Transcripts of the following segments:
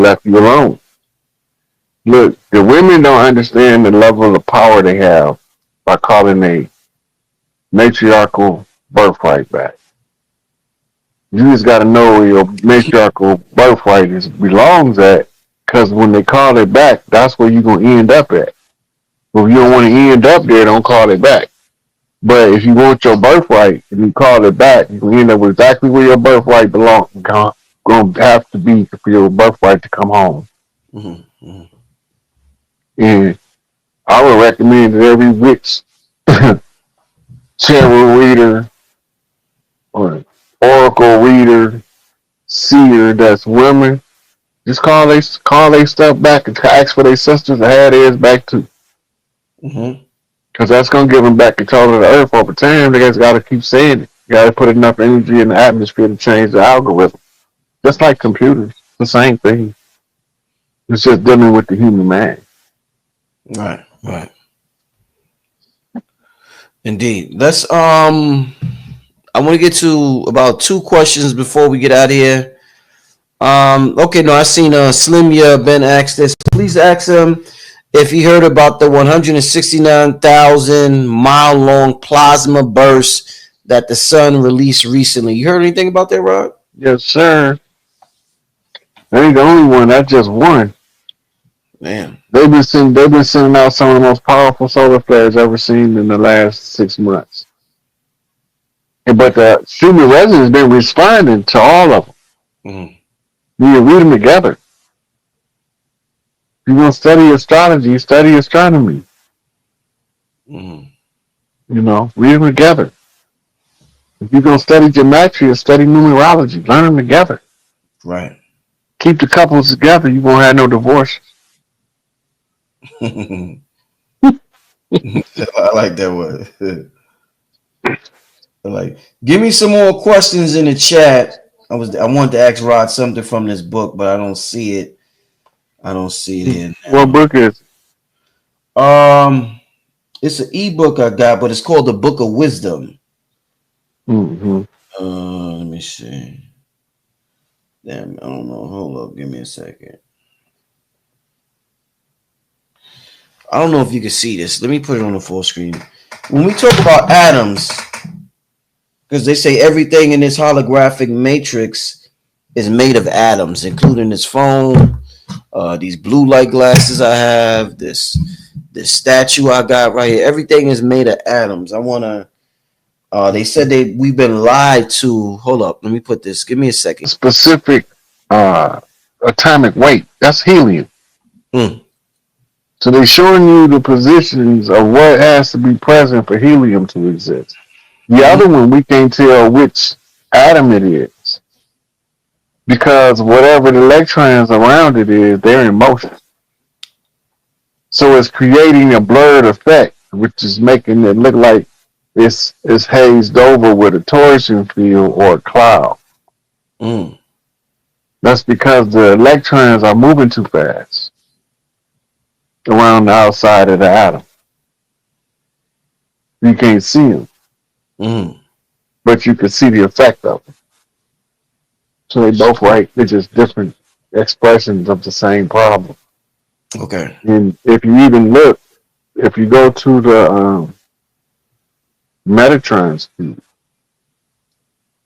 left you alone. Look, the women don't understand the level of power they have by calling a matriarchal birthright back. You just got to know where your matriarchal birthright belongs at, because when they call it back, that's where you're going to end up at. But if you don't want to end up there, don't call it back. But if you want your birthright and you call it back, you can end up with exactly where your birthright belongs. Going to have to be for your birthright to come home. Mm-hmm. Mm-hmm. And I would recommend that every witch, tarot reader, or oracle reader, seer that's women, just call they stuff back and ask for their sisters to have theirs back too. Mm-hmm. Because that's going to give them back control of the earth over time. They just got to keep saying it. You got to put enough energy in the atmosphere to change the algorithm. Just like computers, the same thing. It's just dealing with the human mind. Right, right. Indeed. Let's I want to get to about two questions before we get out of here. Okay, no, I seen Slimya Ben asked this. Please ask him if he heard about the 169,000 mile long plasma burst that the sun released recently. You heard anything about that, Rod? Yes, sir. That ain't the only one. That's just one. Man. They've been sending out some of the most powerful solar flares ever seen in the last 6 months. But the human resident has been responding to all of them. Mm-hmm. You read them together. If you want to study astrology, study astronomy. Mm-hmm. Read them together. If you're going to study gematria, study numerology. Learn them together. Right. Keep the couples together. You won't have no divorce. I like that word. Give me some more questions in the chat. I wanted to ask Rod something from this book, but I don't see it. Here now. What book is it? It's an ebook I got, but it's called the Book of Wisdom. Mm-hmm. Let me see. Damn, I don't know. Hold up, give me a second. I don't know if you can see this. Let me put it on the full screen. When we talk about atoms, because they say everything in this holographic matrix is made of atoms, including this phone, these blue light glasses I have, this statue I got right here. Everything is made of atoms. I want to. They said we've been lied to. Hold up, let me put this. Give me a second. Specific atomic weight. That's helium. So they're showing you the positions of what has to be present for helium to exist. The other one, we can't tell which atom it is, because whatever the electrons around it is, they're in motion. So it's creating a blurred effect, which is making it look like it's hazed over with a torsion field or a cloud. That's because the electrons are moving too fast around the outside of the atom. You can't see them. But you can see the effect of them. So they both right. They're just different expressions of the same problem. Okay. And if you even look, if you go to the Metatron's cube,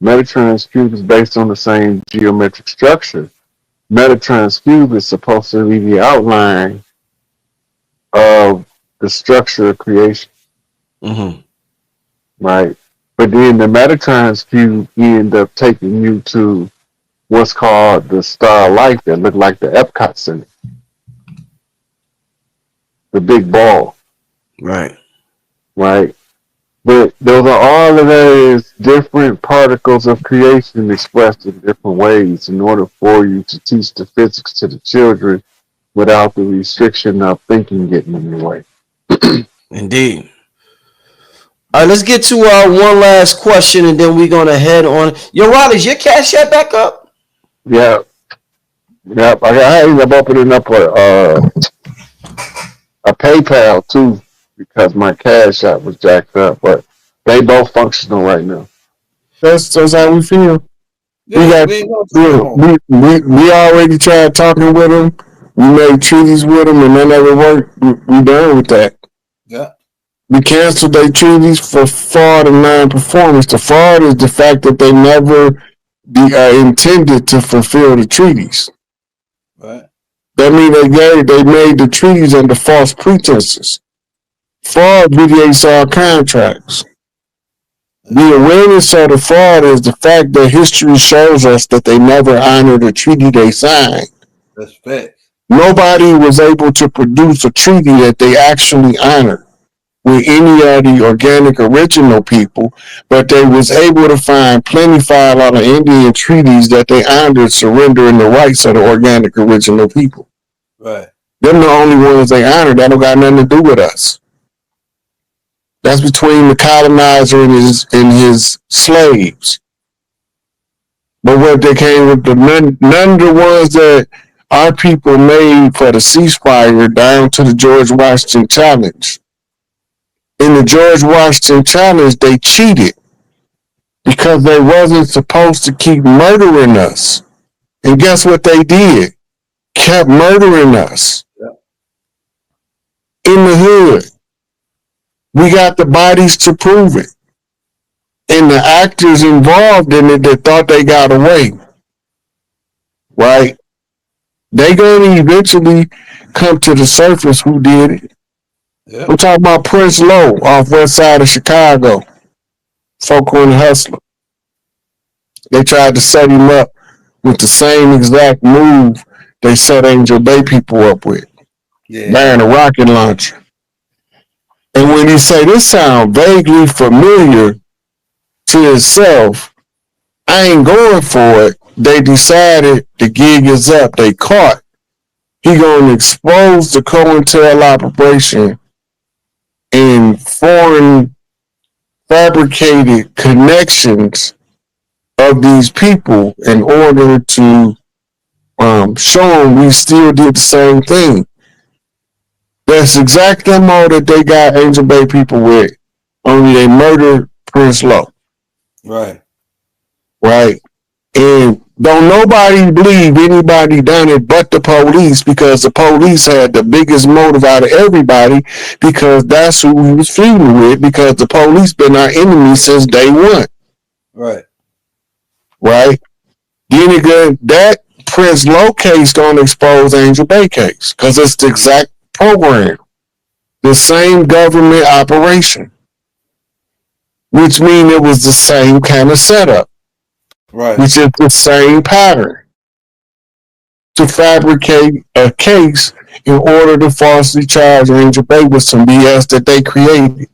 Metatron's cube is based on the same geometric structure. Metatron's cube is supposed to be the outline of the structure of creation. Right? But then the Metatron's cube end up taking you to what's called the Star of Life that look like the Epcot Center. The big ball. Right. Right? But those are all of those different particles of creation expressed in different ways in order for you to teach the physics to the children without the restriction of thinking getting in the way. Indeed. All right, let's get to one last question, and then we're going to head on. Yo, Rod, is your Cash App back up? Yeah. Yep. I ended up opening up a PayPal, too, because my Cash App was jacked up. But they both functional right now. That's how we feel. We Yeah, got we ain't gonna talk no more. we already tried talking with them. We made treaties with them, and they never worked. We done with that. Yeah, We canceled their treaties for fraud and non-performance. The fraud is the fact that they never intended to fulfill the treaties. right. That means they made the treaties under false pretenses. Fraud mediates all contracts. That's The right. awareness of the fraud is the fact that history shows us that they never honored a treaty they signed. That's facts. Nobody was able to produce a treaty that they actually honored with any of the organic original people, but they was able to find plenty file out of Indian treaties that they honored surrendering the rights of the organic original people. Right. Them the only ones they honored. That don't got nothing to do with us. That's between the colonizer and his slaves. But what they came with, none of the ones that our people made for the ceasefire down to the George Washington Challenge. In the George Washington Challenge, they cheated because they wasn't supposed to keep murdering us. And guess what they did? Kept murdering us Yeah. in the hood. We got the bodies to prove it. And the actors involved in it that thought they got away, right? They gonna eventually come to the surface who did it. Yeah. I'm talking about Prince Lowe off west side of Chicago. Folk on the Hustler. They tried to set him up with the same exact move they set Angel Bay people up with, Yeah. buying a rocket launcher. And when he say this sound vaguely familiar to itself, I ain't going for it. They decided the gig is up. They caught. He gonna expose the COINTEL operation and foreign fabricated connections of these people in order to show them we still did the same thing. That's exact MO that they got Angel Bay people with. Only they murdered Prince Lowe. Right. Right? And don't nobody believe anybody done it but the police, because the police had the biggest motive out of everybody, because that's who we was feuding with, because the police been our enemy since day one. Right. Right? Then again, that Prince Lowe case gonna expose Angel Bay case, because it's the exact program. The same government operation. Which means it was the same kind of setup. Right. Which is the same pattern. To fabricate a case in order to falsely charge Angel Bay with some BS that they created.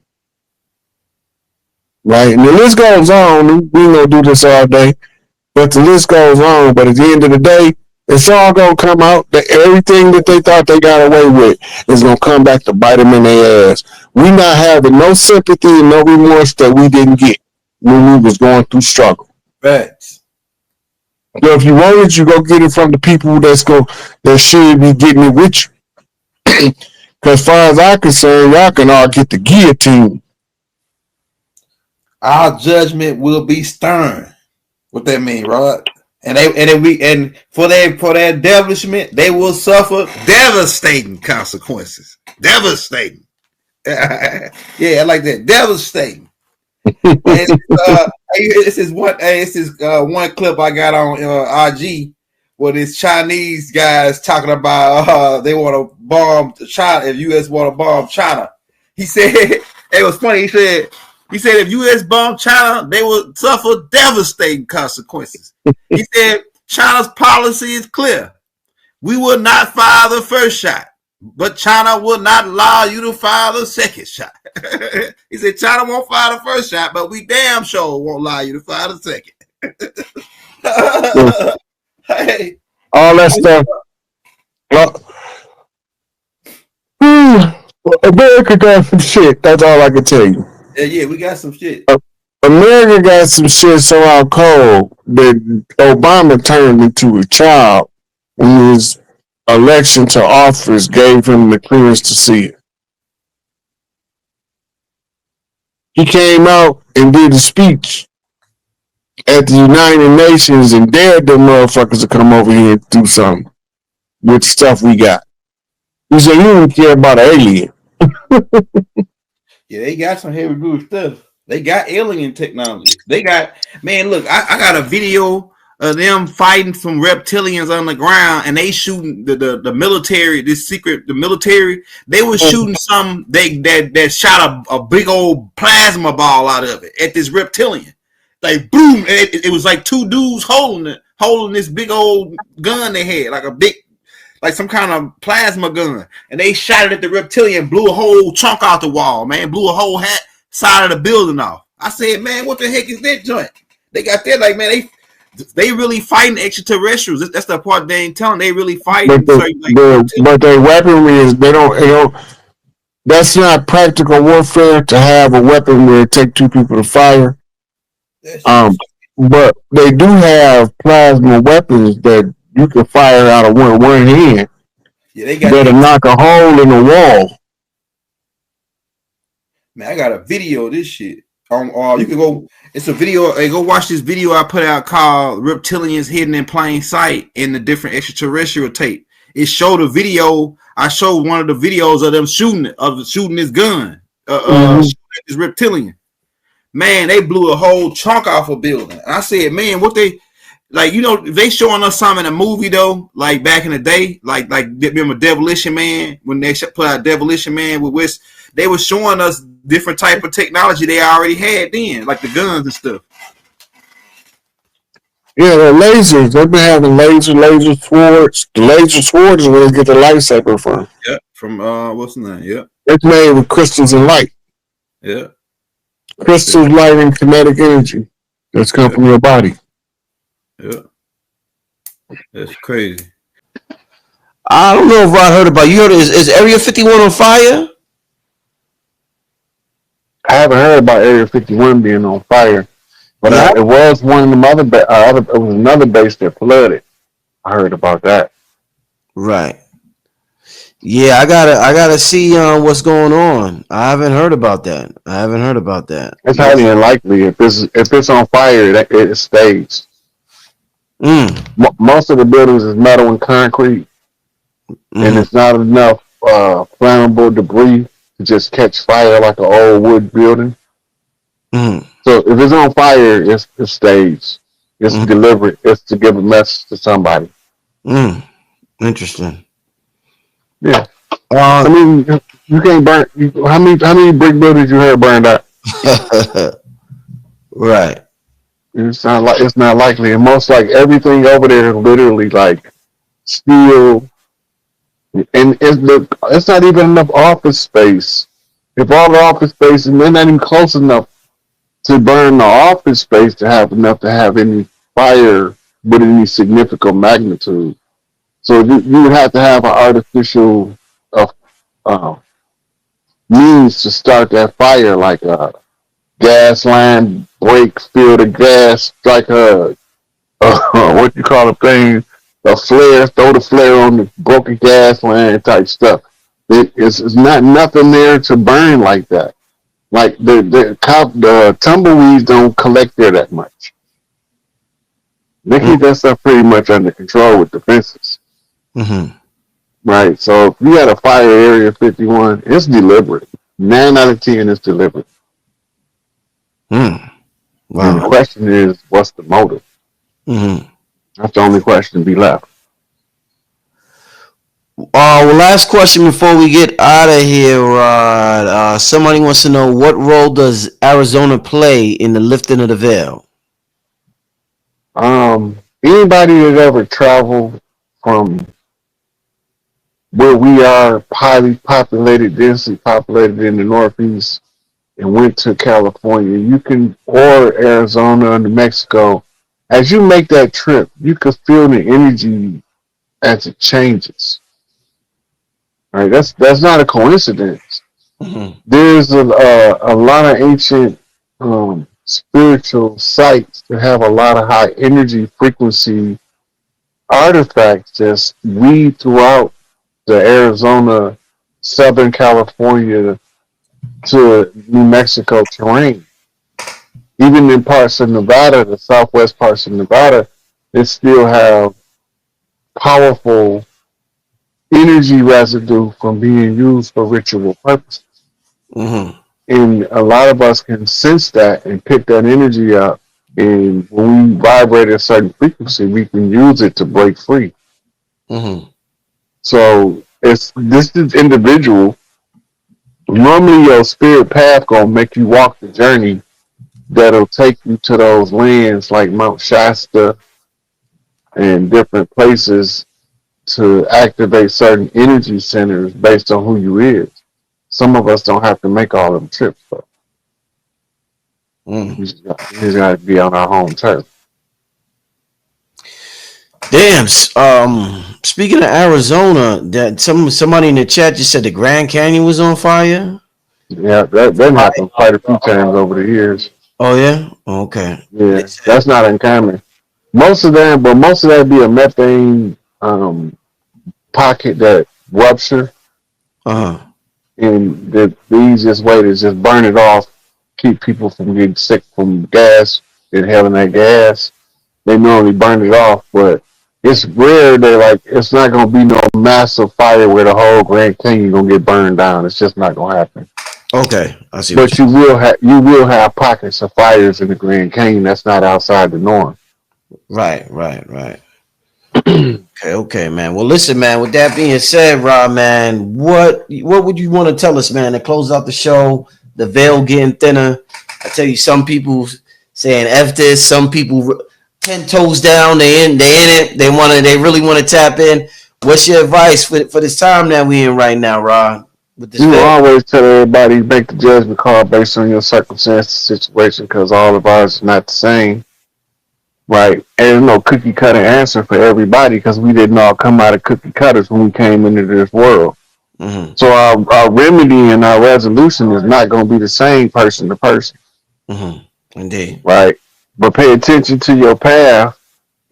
Right? And the list goes on. We ain't gonna do this all day. But the list goes on. But at the end of the day, it's all gonna come out that everything that they thought they got away with is gonna come back to bite them in their ass. We not having no sympathy and no remorse that we didn't get when we was going through struggle. Facts. So if you want it, you go get it from the people that should be getting it with you. Because as far as I'm concerned, y'all can all get the guillotine. Our judgment will be stern. What that mean, Rod? And for their establishment, they will suffer devastating consequences. Devastating. Yeah, I like that. Devastating. This is one clip I got on IG where this Chinese guys talking about they want to bomb China. If U.S. want to bomb China, he said it was funny. He said if U.S. bomb China, they will suffer devastating consequences. He said China's policy is clear. We will not fire the first shot, but China will not allow you to fire the second shot. He said China won't fire the first shot, but we damn sure won't allow you to fire the second. Hey, all that stuff. America got some shit. That's all I can tell you. yeah, we got some shit. America got some shit so out cold that Obama turned into a child when his election to office gave him the clearance to see it. He came out and did a speech at the United Nations and dared them motherfuckers to come over here and do something with the stuff we got. You say you don't care about an alien. Yeah, they got some heavy duty stuff. They got alien technology. They got, man, look, I got a video of them fighting some reptilians on the ground, and they shooting the military, the military. They were shooting some that shot a big old plasma ball out of it at this reptilian. Like boom, it was like two dudes holding this big old gun they had, like some kind of plasma gun, and they shot it at the reptilian, blew a whole chunk out the wall, man, blew a whole side of the building off. I said, man, what the heck is that joint? They got that, like, man, they really fighting extraterrestrials. That's the part they ain't telling. They really fighting. But their weaponry is they don't. That's not practical warfare to have a weapon where it take two people to fire. But they do have plasma weapons that you can fire out of one hand. Yeah, they got that'll knock a hole in the wall. Man, I got a video of this shit. You can go. It's a video. Hey, go watch this video I put out called "Reptilians Hidden in Plain Sight" in the different extraterrestrial tape. It showed a video. I showed one of the videos of them shooting this gun, shooting this reptilian. Man, they blew a whole chunk off a building. And I said, man, what they like? You know, they showing us something in a movie though, like back in the day, like remember Demolition Man when they put out Demolition Man with West. They were showing us different type of technology they already had then, like the guns and stuff. Yeah, the lasers. They've been having laser swords. The laser swords is where they get the lightsaber from. Yeah, from what's the name? Yeah, it's made with crystals and light. Yeah, crystals, light, and kinetic energy that's come from your body. Yeah, that's crazy. I don't know if I heard about. You heard is Area 51 on fire? I haven't heard about Area 51 being on fire, but it was one of them it was another base that flooded. I heard about that. Right. Yeah, I gotta see what's going on. I haven't heard about that. It's highly unlikely if it's on fire, it stays. Most of the buildings is metal and concrete, and it's not enough flammable debris to just catch fire like an old wood building. So if it's on fire, it stays. It's deliberate. It's to give a message to somebody. Interesting. Yeah. I mean, you can't burn. How many brick buildings you heard burned out? Right. It's not likely, and most like everything over there is literally like steel, and it's not even enough office space. If all the office space, and they're not even close enough to burn the office space to have enough to have any fire with any significant magnitude. So you would have to have an artificial means to start that fire, like a gas line break, fill the gas, like what you call a thing, a flare, throw the flare on the broken gas line type stuff. It's not nothing there to burn like that. Like the tumbleweeds don't collect there that much. They keep that stuff pretty much under control with defenses. Right. So if you had a fire Area 51, it's deliberate. 9 out of 10 is deliberate. Wow. And the question is, what's the motive? That's the only question to be left. Well, last question before we get out of here, Rod. Somebody wants to know, what role does Arizona play in the lifting of the veil? Anybody that ever traveled from where we are, highly populated, densely populated in the Northeast, and went to California, or Arizona, New Mexico, as you make that trip, you can feel the energy as it changes. All right, that's not a coincidence. There's a lot of ancient spiritual sites that have a lot of high energy frequency artifacts just weave throughout the Arizona, Southern California to New Mexico terrain. even in parts of Nevada, the southwest parts of Nevada, they still have powerful energy residue from being used for ritual purposes. Mm-hmm. And a lot of us can sense that and pick that energy up. And when we vibrate at a certain frequency, we can use it to break free. Mm-hmm. So this is individual. Normally, your spirit path gonna make you walk the journey that'll take you to those lands like Mount Shasta and different places to activate certain energy centers based on who you is. Some of us don't have to make all them trips, though. Mm. We just got to be on our home turf. Damn. Speaking of Arizona, that somebody in the chat just said the Grand Canyon was on fire. Yeah, that happened quite a few times over the years. Oh yeah. Okay. Yeah, that's not uncommon. Most of that be a methane pocket that rupture, Uh huh. and the easiest way to just burn it off, keep people from getting sick from gas, inhaling that gas. They normally burn it off, but it's rare that like it's not gonna be no massive fire where the whole Grand Canyon gonna get burned down. It's just not gonna happen. Okay, I see. But you will have pockets of fires in the Grand Canyon. That's not outside the norm. Right. Okay, man. Well, listen, man. With that being said, Rob, man, what would you want to tell us, man, to close out the show? The veil getting thinner. I tell you, some people saying F this. Some people 10 toes down. They in it. They really want to tap in. What's your advice for this time that we in right now, Rob? With this You veil? always tell everybody make the judgment call based on your circumstances, situation, because all of ours are not the same, right? And there's no cookie cutter answer for everybody because we didn't all come out of cookie cutters when we came into this world. Mm-hmm. So our remedy and our resolution is not going to be the same person to person, Mm-hmm. Indeed. right? But pay attention to your path.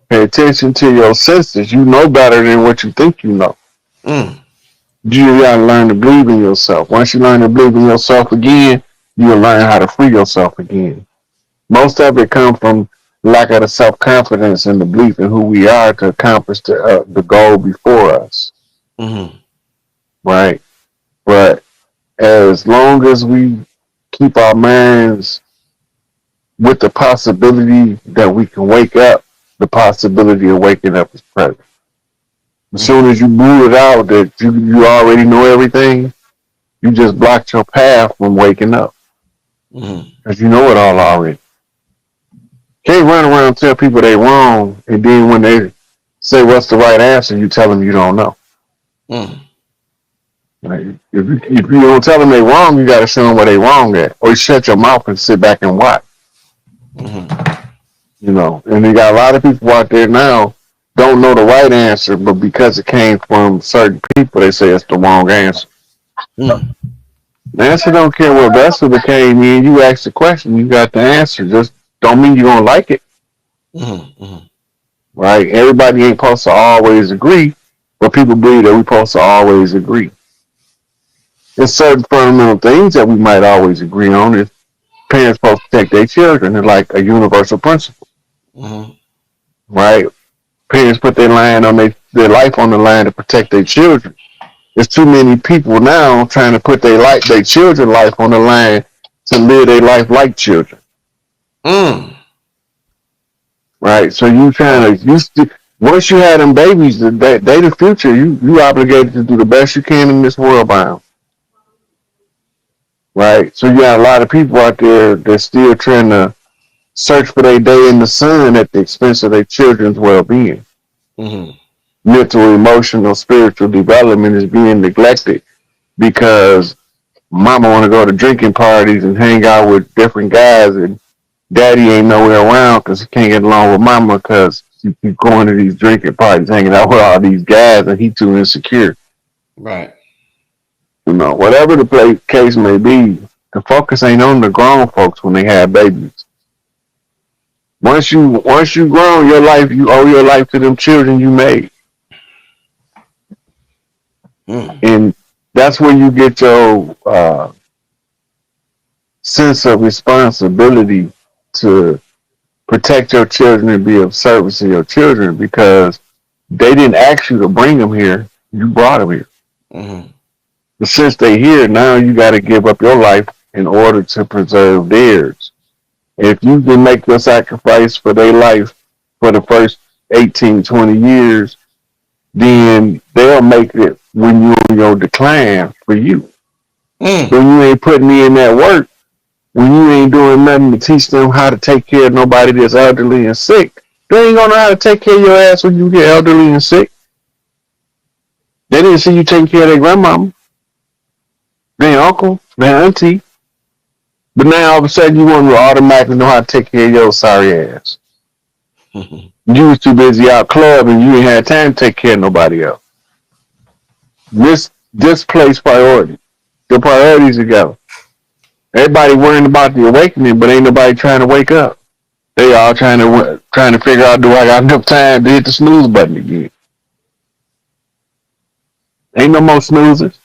Pay attention to your senses. You know better than what you think you know. Mm. You gotta learn to believe in yourself. Once you learn to believe in yourself again, you'll learn how to free yourself again. Most of it comes from lack of the self-confidence and the belief in who we are to accomplish the goal before us, Mm-hmm. right? But as long as we keep our minds with the possibility that we can wake up, the possibility of waking up is present. As soon as you rule it out that you already know everything, you just blocked your path from waking up Mm-hmm. because you know it all already. Can't run around and tell people they wrong, and then when they say what's the right answer, you tell them you don't know. Mm. Like, if you don't tell them they wrong, you got to show them where they wrong at, or you shut your mouth and sit back and watch. Mm-hmm. You know, and you got a lot of people out there now don't know the right answer, but because it came from certain people, they say it's the wrong answer. Mm. The answer don't care what vessel it came in. You ask the question, you got the answer. Just don't mean you're gonna like it, Mm-hmm. Mm-hmm. right? Everybody ain't supposed to always agree, but people believe that we're supposed to always agree. There's certain fundamental things that we might always agree on. If parents supposed to protect their children, it's like a universal principle, Mm-hmm. right? Parents put their life on the line to protect their children. There's too many people now trying to put their children's life on the line to live their life like children. Mm. Right? So you trying to once you have them babies, they the future. You obligated to do the best you can in this world by them. Right? So you got a lot of people out there that's still trying to search for their day in the sun at the expense of their children's well-being. Mm-hmm. Mental, emotional, spiritual development is being neglected because mama want to go to drinking parties and hang out with different guys, and daddy ain't nowhere around because he can't get along with mama because she keep going to these drinking parties, hanging out with all these guys, and he too insecure. Right. You know, whatever the case may be, the focus ain't on the grown folks when they have babies. Once you grown your life, you owe your life to them children you made, Mm. and that's where you get your sense of responsibility to protect your children and be of service to your children because they didn't ask you to bring them here. You brought them here. Mm-hmm. But since they're here, now you got to give up your life in order to preserve theirs. If you can make your sacrifice for their life for the first 18, 20 years, then they'll make it when you're in your decline for you. Mm. When you ain't putting in that work, when you ain't doing nothing to teach them how to take care of nobody that's elderly and sick, they ain't gonna know how to take care of your ass when you get elderly and sick. They didn't see you taking care of their grandmama, their uncle, their auntie. But now all of a sudden you want to automatically know how to take care of your sorry ass. You was too busy out clubbing, you ain't had time to take care of nobody else. Displaced priority. The priorities ago. Everybody worrying about the awakening, but ain't nobody trying to wake up. They all trying to figure out, do I got enough time to hit the snooze button again? Ain't no more snoozers.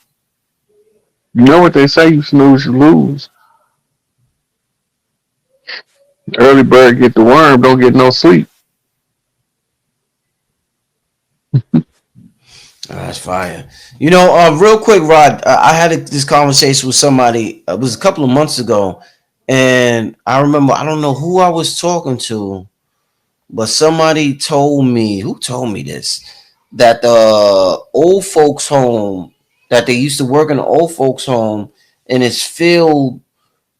You know what they say, you snooze, you lose. Early bird get the worm, don't get no sleep. That's fire. You know, real quick, Rod, I had this conversation with somebody. It was a couple of months ago, and I remember, I don't know who I was talking to, but somebody told me, who told me this, that the old folks home, that they used to work in the old folks home, and it's filled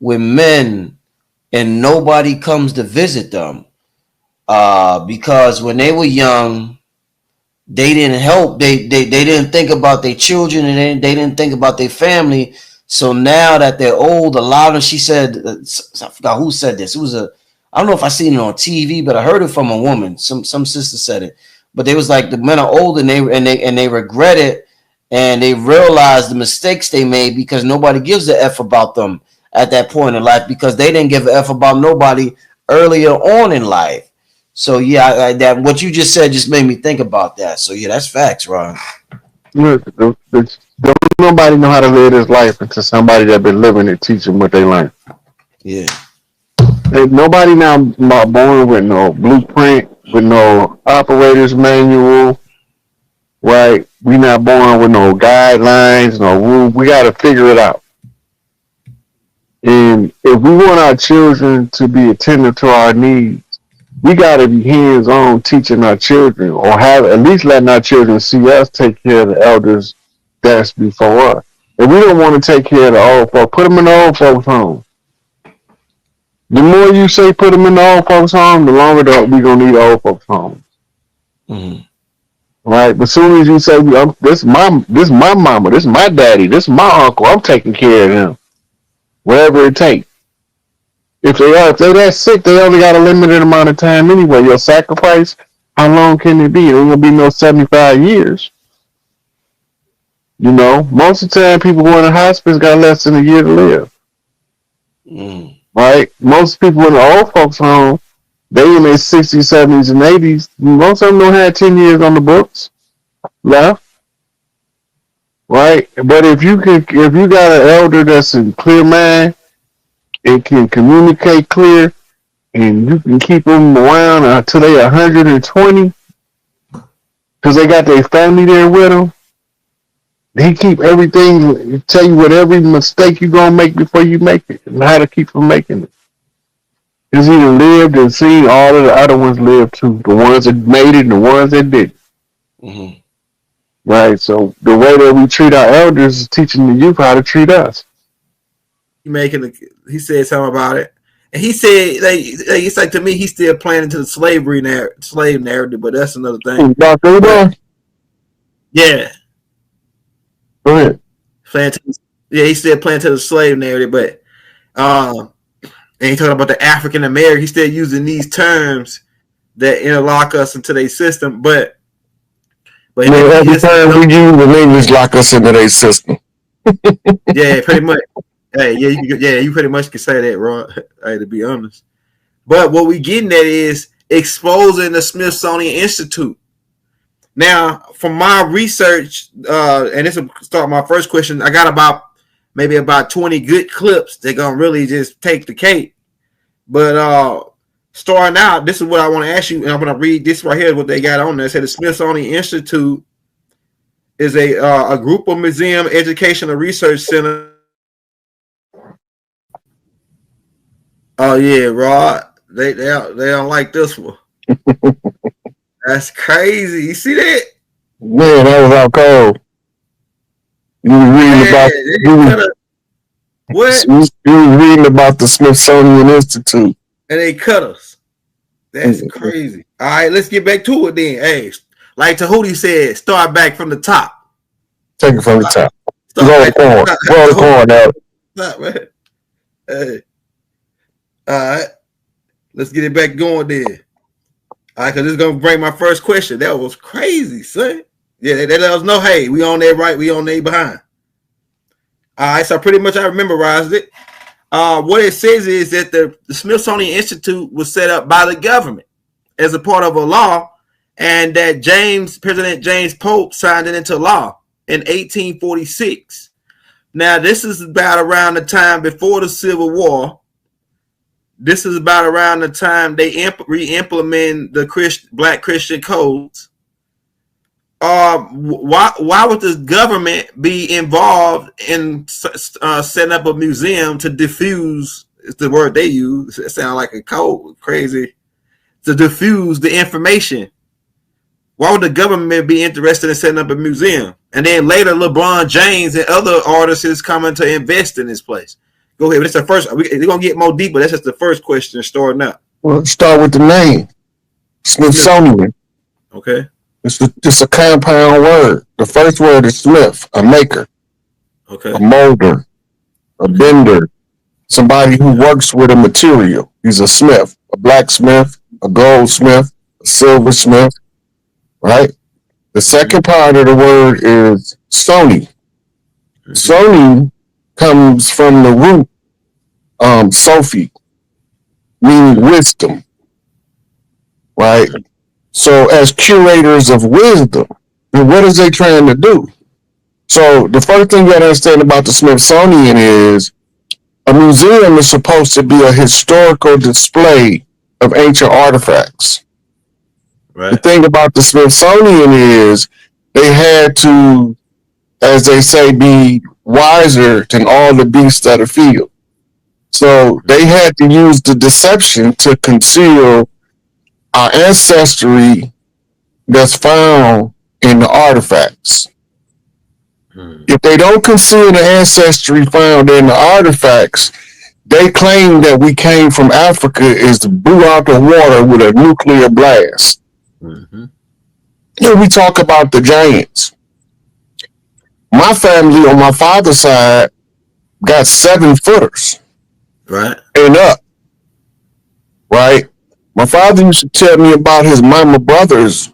with men, and nobody comes to visit them, because when they were young, they didn't help. They didn't think about their children, and they didn't think about their family. So now that they're old, a lot of them, she said, I forgot who said this. It was I don't know if I seen it on TV, but I heard it from a woman. Some sister said it. But they was like, the men are old, and they regret it, and they realize the mistakes they made because nobody gives a F about them at that point in life, because they didn't give a F about nobody earlier on in life. So yeah, that what you just said just made me think about that. So yeah, that's facts, Ron. Look, don't nobody know how to live this life until somebody that been living it teach them what they learned. Yeah. Ain't nobody now born with no blueprint, with no operator's manual, right? We not born with no guidelines, no rule. We got to figure it out. And if we want our children to be attentive to our needs, we got to be hands-on teaching our children, or have at least letting our children see us take care of the elders that's before us. If we don't want to take care of the old folks, put them in the old folks' home. The more you say put them in the old folks' home, the longer we gonna need old folks' home. Mm-hmm. Right? But as soon as you say, this my mama, this my daddy, this my uncle, I'm taking care of them, whatever it takes. If they're that sick, they only got a limited amount of time anyway. Your sacrifice, how long can it be? It ain't gonna be no 75 years. You know, most of the time people going to hospice got less than a year to live. Mm. Right? Most people in the old folks home, they in their 60s, 70s, and 80s. Most of them don't have 10 years on the books left. Right? But if you got an elder that's in clear mind and can communicate clear, and you can keep them around until they 120, because they got their family there with them. They keep everything, tell you what every mistake you're going to make before you make it, and how to keep from making it. Because he lived and seen all of the other ones live too. The ones that made it and the ones that didn't. Mm-hmm. Right? So the way that we treat our elders is teaching the youth how to treat us. He said something about it. And he said, it's like, to me, he's still playing into the slave narrative, but that's another thing. Dr. Udo? Yeah. Go ahead. He's still playing to the slave narrative, but and he talking about the African American. He's still using these terms that interlock us into their system, but every time we use the English lock us into their system. Yeah, pretty much. Hey, you pretty much can say that, Ron. Hey, to be honest. But what we getting at is exposing the Smithsonian Institute. Now, from my research, and this will start my first question, I got about 20 good clips that gonna really just take the cake. But starting out, this is what I want to ask you, and I'm going to read this right here. What they got on there. It said the Smithsonian Institute is a group of museum, educational research center. Oh yeah, Rod. They don't like this one. That's crazy. You see that? Man, that was out cold. You was reading what? You was reading about the Smithsonian Institute. And they cut us. That's crazy. All right, let's get back to it then. Hey, like Tahuti said, start back from the top. Take it from the top. Roll the corn. Roll the corn out. Stop, man. Hey. All right. Let's get it back going then. All right, because this is going to bring my first question. That was crazy, son. Yeah, they let us know, hey, we on there right, we on there behind. All right, so pretty much I memorized it. What it says is that the Smithsonian Institute was set up by the government as a part of a law, and that President James Polk signed it into law in 1846. Now, this is about around the time before the Civil War. This is about around the time they re-implement the Black Christian codes. Why would the government be involved in setting up a museum to diffuse? It's the word they use. It sounds like a code, crazy. To diffuse the information. Why would the government be interested in setting up a museum? And then later, LeBron James and other artists is coming to invest in this place. Go ahead. That's the first. We're gonna get more deep, but that's just the first question starting out. Well, let's start with the name, Smithsonian. Okay. It's a compound word. The first word is Smith, a maker, okay, a molder, a bender, somebody who works with a material. He's a smith, a blacksmith, a goldsmith, a silversmith, right? The second part of the word is Sony. Sony comes from the root Sophie, meaning wisdom, right? So as curators of wisdom, what is they trying to do? So the first thing you got to understand about the Smithsonian is a museum is supposed to be a historical display of ancient artifacts. Right. The thing about the Smithsonian is they had to, as they say, be wiser than all the beasts of the field. So they had to use the deception to conceal our ancestry that's found in the artifacts. If they don't conceal the ancestry found in the artifacts, they claim that we came from Africa is blew out the water with a nuclear blast. Mm-hmm. And we talk about the giants. My family on my father's side got 7 footers. Right. And up. Right? My father used to tell me about his mama brothers.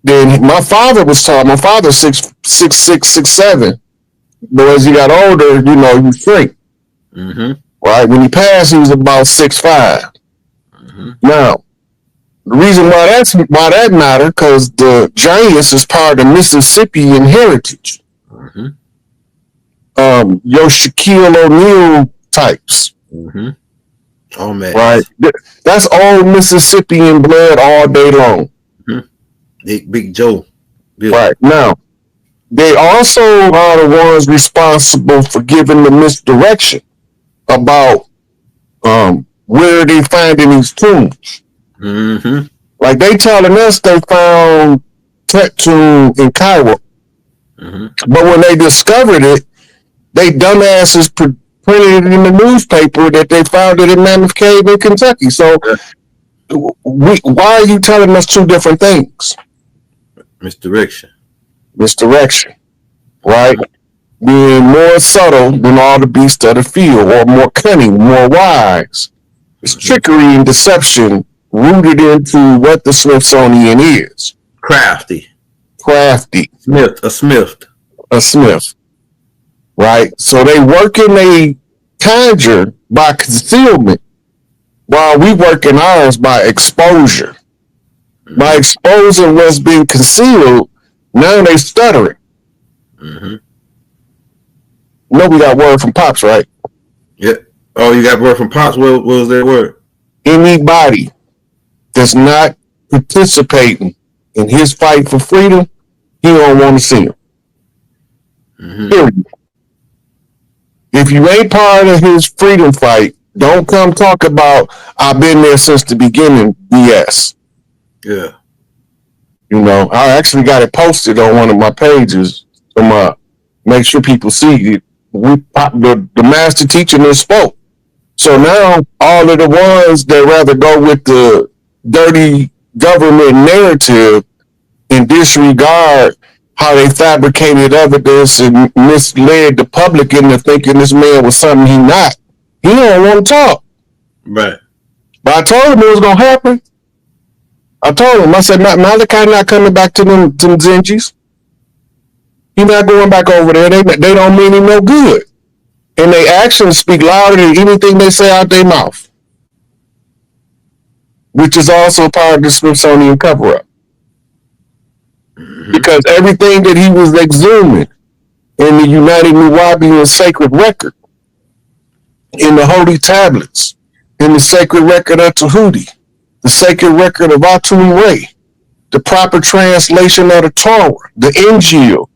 Then my father was taught, my father's 6'7". But as he got older, you shrink. Mm-hmm. Right? When he passed, he was about 6'5". Mm-hmm. Now, the reason why that matter, because the giants is part of Mississippian heritage. Mm-hmm. Your Shaquille O'Neal types. Mm-hmm. Oh man, right? That's all Mississippian blood all day long. Mm-hmm. Big Joe. Bill. Right now, they also are the ones responsible for giving the misdirection about where they finding these tombs. Mm-hmm. Like they telling us they found Tet tomb in Cairo, mm-hmm. But when they discovered it, they dumbasses printed it in the newspaper that they found it in Mammoth Cave in Kentucky. So, why are you telling us 2 different things? Misdirection, right? Being more subtle than all the beasts of the field, or more cunning, more wise. It's trickery and deception rooted into what the Smithsonian is. Crafty. A smith. Right? So they working a conjure by concealment, while we working ours by exposure. Mm-hmm. By exposing what's being concealed, now they stuttering. Mm-hmm. We got word from Pops, right? Yeah. Oh, you got word from Pops. What was that word? Anybody that's not participating in his fight for freedom, he don't want to see him. Mm-hmm. Period. If you ain't part of his freedom fight, don't come talk about I've been there since the beginning. BS. Yeah. You know, I actually got it posted on one of my pages to make sure people see it. The master teacher then spoke. So now all of the ones that rather go with the dirty government narrative and disregard how they fabricated evidence and misled the public into thinking this man was something he not. He don't want to talk. Right. But I told him it was gonna happen. I told him, I said, Malachi not coming back to them Zinjis. He not going back over there. They don't mean him no good. And they actions speak louder than anything they say out their mouth. Which is also part of the Smithsonian cover-up. Mm-hmm. Because everything that he was exhuming in the United Nuwabian sacred record, in the holy tablets, in the sacred record of Tahuti, the sacred record of Atum Ray, the proper translation of the Torah, the Injil,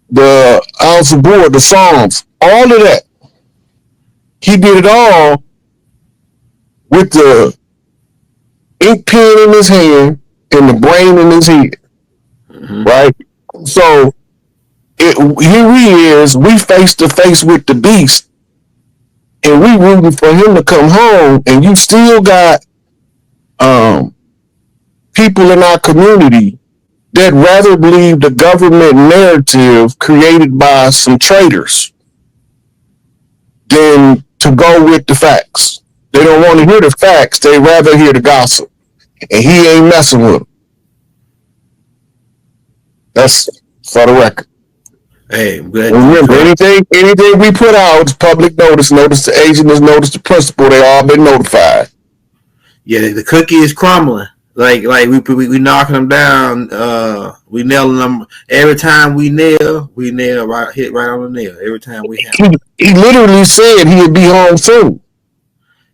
the Al-Zabur, the Psalms, all of that. He did it all with the ink pen in his hand and the brain in his head. Mm-hmm. Right? So here he is, we face to face with the beast, and we rooting for him to come home, and you still got people in our community that rather believe the government narrative created by some traitors than to go with the facts. They don't want to hear the facts. They rather hear the gossip. And he ain't messing with them. That's for the record. Hey, I'm glad. Remember, anything we put out is public notice. Notice the agent is notice the principal. They all been notified. Yeah, the cookie is crumbling. Like we knocking them down. We nailing them every time we nail right, hit right on the nail every time we have. He literally said he'd be home soon.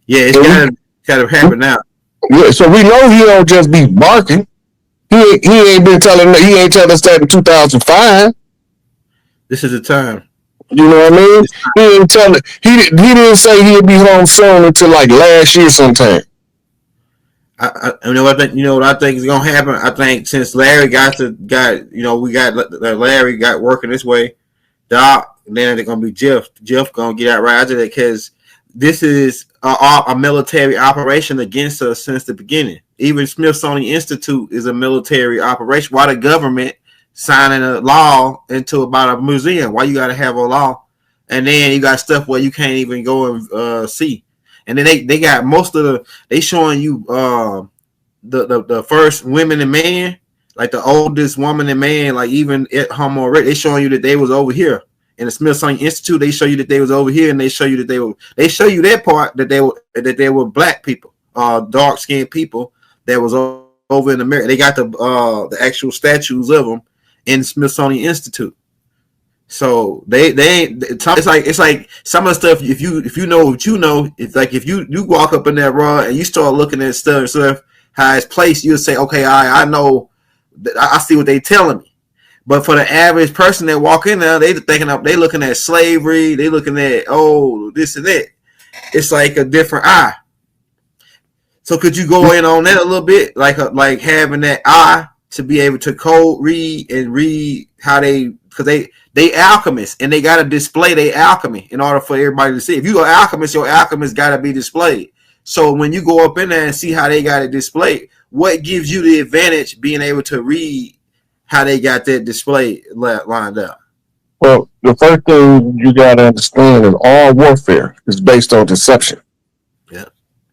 Yeah, it's gotta happen now. Yeah, so we know he don't just be barking. He ain't telling us that in 2005. This is the time. You know what I mean? He didn't say he'd be home soon until like last year sometime. You know what I think is gonna happen. I think since Larry got Larry got working this way, Doc, then they're gonna be Jeff. Jeff gonna get out right after that because this is a military operation against us since the beginning. Even Smithsonian Institute is a military operation. Why the government signing a law into about a museum? Why you got to have a law? And then you got stuff where you can't even go and see. And then they got most of they showing you the first women and man, like the oldest woman and man, like even at Homo already, they showing you that they was over here. In the Smithsonian Institute, they show you that they was over here, and they show you that they show you that part that they were black people, dark skinned people that was over in America. They got the actual statues of them in the Smithsonian Institute. So it's like some of the stuff. If you know what you know, it's like if you walk up in that raw and you start looking at stuff how it's placed, you'll say, okay, I know, I see what they telling me. But for the average person that walk in there, they looking at slavery, they looking at this and that. It's like a different eye. So could you go in on that a little bit, like having that eye to be able to code read how because they alchemists and they got to display their alchemy in order for everybody to see. If you go alchemist, your alchemist got to be displayed. So when you go up in there and see how they got it displayed, what gives you the advantage being able to read how they got that display lined up? Well, the first thing you got to understand is all warfare is based on deception. Yeah.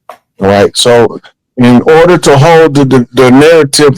All right. So in order to hold the narrative